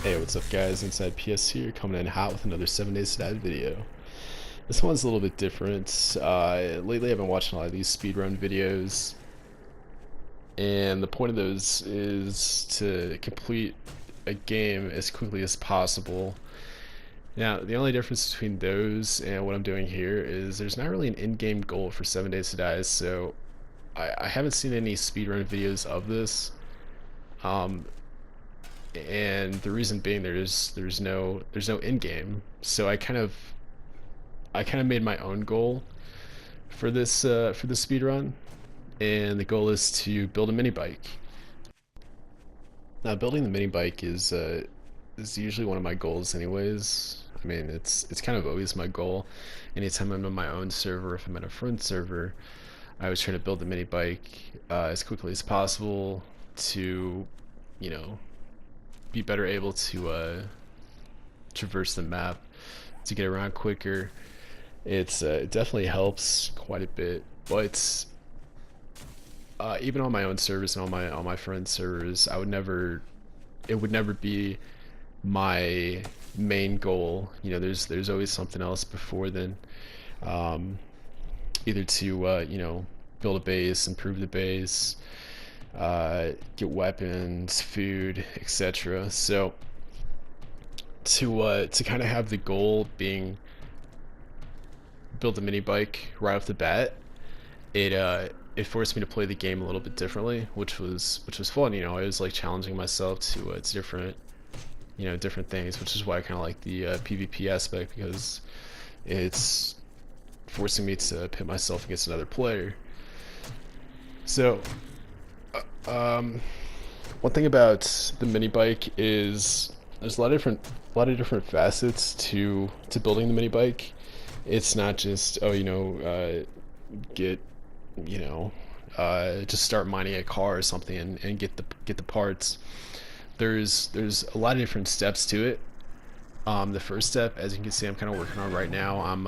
Hey, what's up guys, InsidePS here, coming in hot with another 7 Days to Die video. This one's a little bit different. Lately I've been watching a lot of these speedrun videos, and the point of those is to complete a game as quickly as possible. Now, the only difference between those and what I'm doing here is there's not really an in-game goal for 7 Days to Die, so I haven't seen any speedrun videos of this. Um, and the reason being there's no end game, so I kind of made my own goal for this speed run, and the goal is to build a mini bike. Now, building the mini bike is usually one of my goals anyways. I mean, it's kind of always my goal. Anytime I'm on my own server, if I'm at a friend server, I was trying to build the mini bike as quickly as possible to, you know, be better able to traverse the map, to get around quicker. It definitely helps quite a bit, but even on my own servers and on my friends' servers, it would never be my main goal. You know, there's always something else before then, um, either to build a base, improve the base, get weapons, food, etc. So to kind of have the goal being build a mini bike right off the bat, it forced me to play the game a little bit differently, which was fun. You know, I was like challenging myself to different different things, which is why I kind of like the PvP aspect, because it's forcing me to pit myself against another player. So one thing about the mini bike is there's a lot of different facets to building the mini bike. It's not just get you know just start mining a car or something and get the parts. There's a lot of different steps to it. The first step, as you can see, I'm kind of working on right now. I'm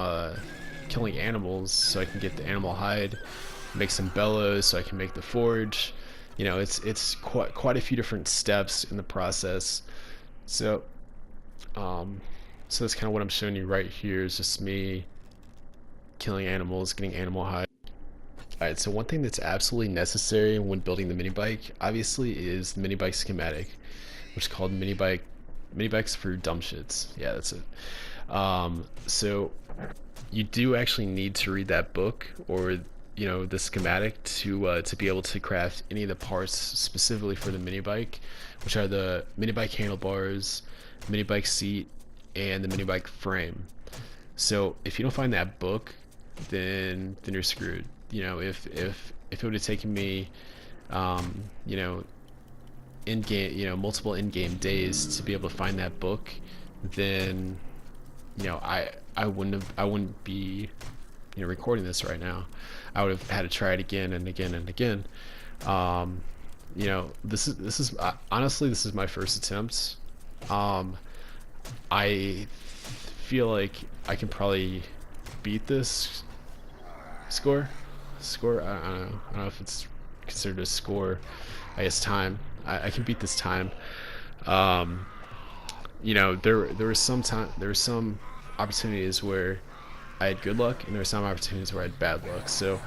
killing animals so I can get the animal hide, make some bellows so I can make the forge. You know, it's quite a few different steps in the process. So um, so that's kind of what I'm showing you right here, is just me killing animals, getting animal hide. Alright, so one thing that's absolutely necessary when building the mini bike, obviously, is the mini bike schematic, which is called mini bikes for dumb shits. Yeah, that's it. So you do actually need to read that book, or the schematic, to be able to craft any of the parts specifically for the mini bike, which are the mini bike handlebars, mini bike seat, and the mini bike frame. So if you don't find that book, then you're screwed. You know, if it would have taken me, um, you know, in game, multiple in game days to be able to find that book, then I wouldn't be recording this right now. I would have had to try it again and again and again. Um, this is honestly, this is my first attempt. Um, I feel like I can probably beat this score. I don't know if it's considered a score. I guess time. I can beat this time. Um, there were some opportunities where I had good luck, and there were some opportunities where I had bad luck. So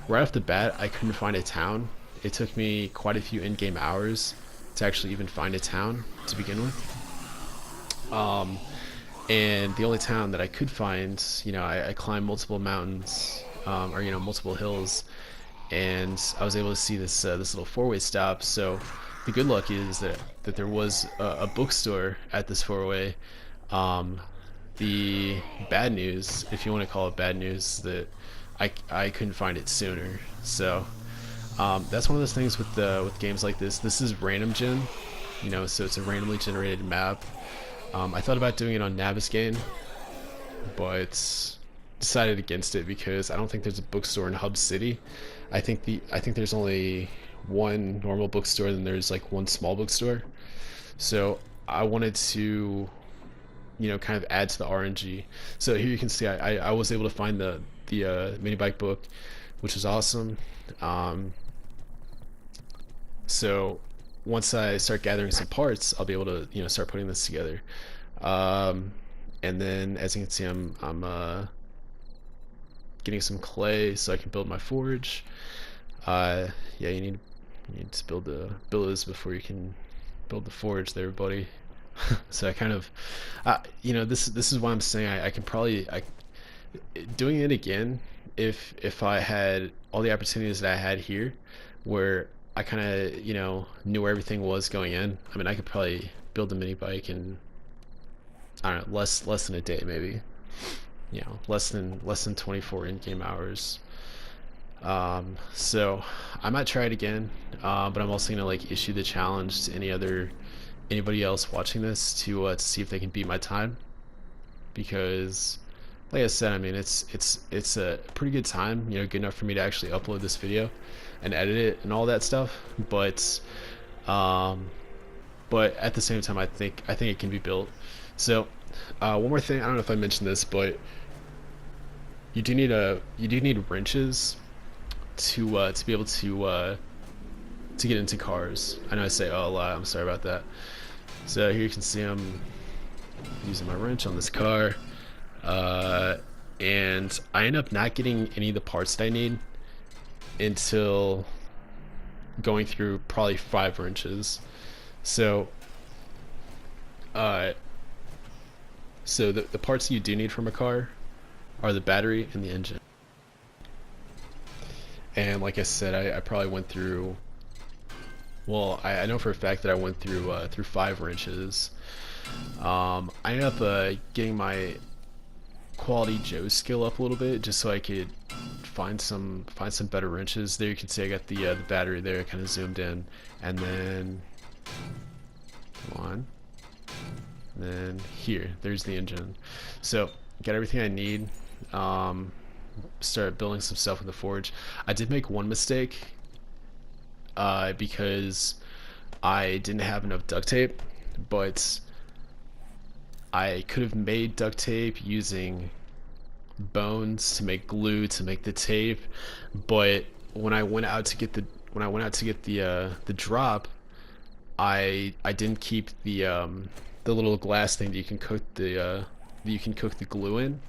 right off the bat, I couldn't find a town. It took me quite a few in-game hours to actually even find a town to begin with. Um, and the only town that I could find, I climbed multiple mountains, or multiple hills, and I was able to see this little four-way stop. So the good luck is that there was a bookstore at this four-way. Um, the bad news, if you want to call it bad news, that I couldn't find it sooner. So that's one of those things with games like this. This is random gen, so it's a randomly generated map. I thought about doing it on Navisgain, but decided against it because I don't think there's a bookstore in Hub City. I think there's only one normal bookstore, and then there's like one small bookstore. So I wanted to, kind of add to the RNG. So here you can see I was able to find the mini bike book, which was awesome. So once I start gathering some parts, I'll be able to, start putting this together. Um, and then, as you can see, I'm getting some clay so I can build my forge. Yeah, you need to build this before you can build the forge there, buddy. So I kind of, this is why I'm saying I can probably doing it again if I had all the opportunities that I had here, where I kind of knew where everything was going in. I mean, I could probably build a mini bike in, I don't know, less than a day, maybe. Less than 24 in-game hours. So I might try it again, but I'm also gonna like issue the challenge to anybody else watching this to see if they can beat my time, because like I said, I mean it's a pretty good time, good enough for me to actually upload this video and edit it and all that stuff. Um, but at the same time, I think it can be built. So one more thing, I don't know if I mentioned this, but you do need wrenches to be able to get into cars. I know I say oh a lot. I'm sorry about that. So here you can see I'm using my wrench on this car, and I end up not getting any of the parts that I need until going through probably 5 wrenches. So, uh, so the parts you do need from a car are the battery and the engine. And like I said, I probably went through. Well, I know for a fact that I went through 5 wrenches. I ended up getting my quality Joe skill up a little bit just so I could find some better wrenches. There you can see I got the battery there, kind of zoomed in, and then one, and then there's the engine. So got everything I need. Start building some stuff in the forge. I did make one mistake, because I didn't have enough duct tape, but I could have made duct tape using bones to make glue to make the tape. But when I went out to get the drop, I didn't keep the little glass thing that you can cook the glue in.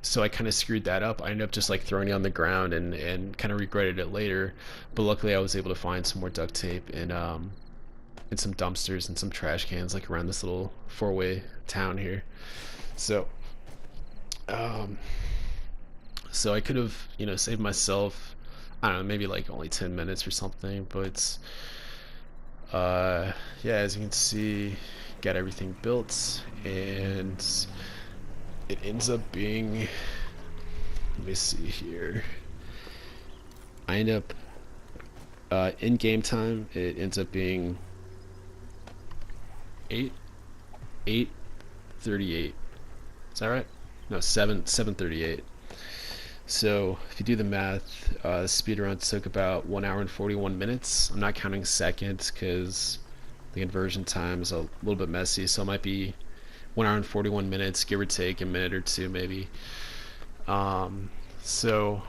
So I kind of screwed that up. I ended up just like throwing it on the ground and kind of regretted it later. But luckily I was able to find some more duct tape and some dumpsters and some trash cans like around this little 4-way town here. So so I could have saved myself, I don't know, maybe like only 10 minutes or something. But yeah, as you can see, got everything built, and it ends up being, let me see here, I end up in game time it ends up being 8:38. Is that right? No, 7:38. So if you do the math, speedrun took about 1 hour and 41 minutes. I'm not counting seconds because the conversion time is a little bit messy, so it might be 1 hour and 41 minutes, give or take a minute or two maybe. So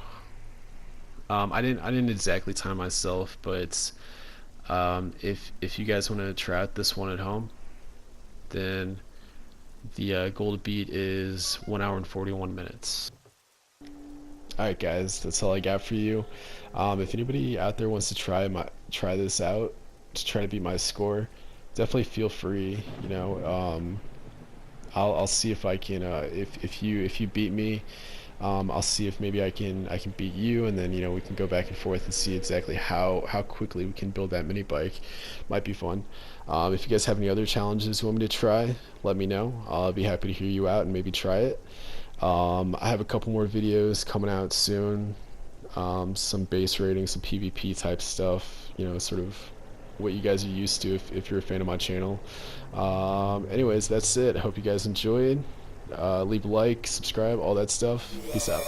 I didn't exactly time myself, but if you guys want to try out this one at home, then the goal to beat is 1 hour and 41 minutes. Alright guys, that's all I got for you. If anybody out there wants to try this out to try to beat my score, definitely feel free. I'll see if I can if you beat me, I'll see if maybe I can beat you, and then we can go back and forth and see exactly how quickly we can build that mini bike. Might be fun. If you guys have any other challenges you want me to try, let me know. I'll be happy to hear you out and maybe try it. I have a couple more videos coming out soon, some base rating, some PvP type stuff, sort of what you guys are used to if you're a fan of my channel. Anyways, that's it. I hope you guys enjoyed. Leave a like, subscribe, all that stuff. Peace out.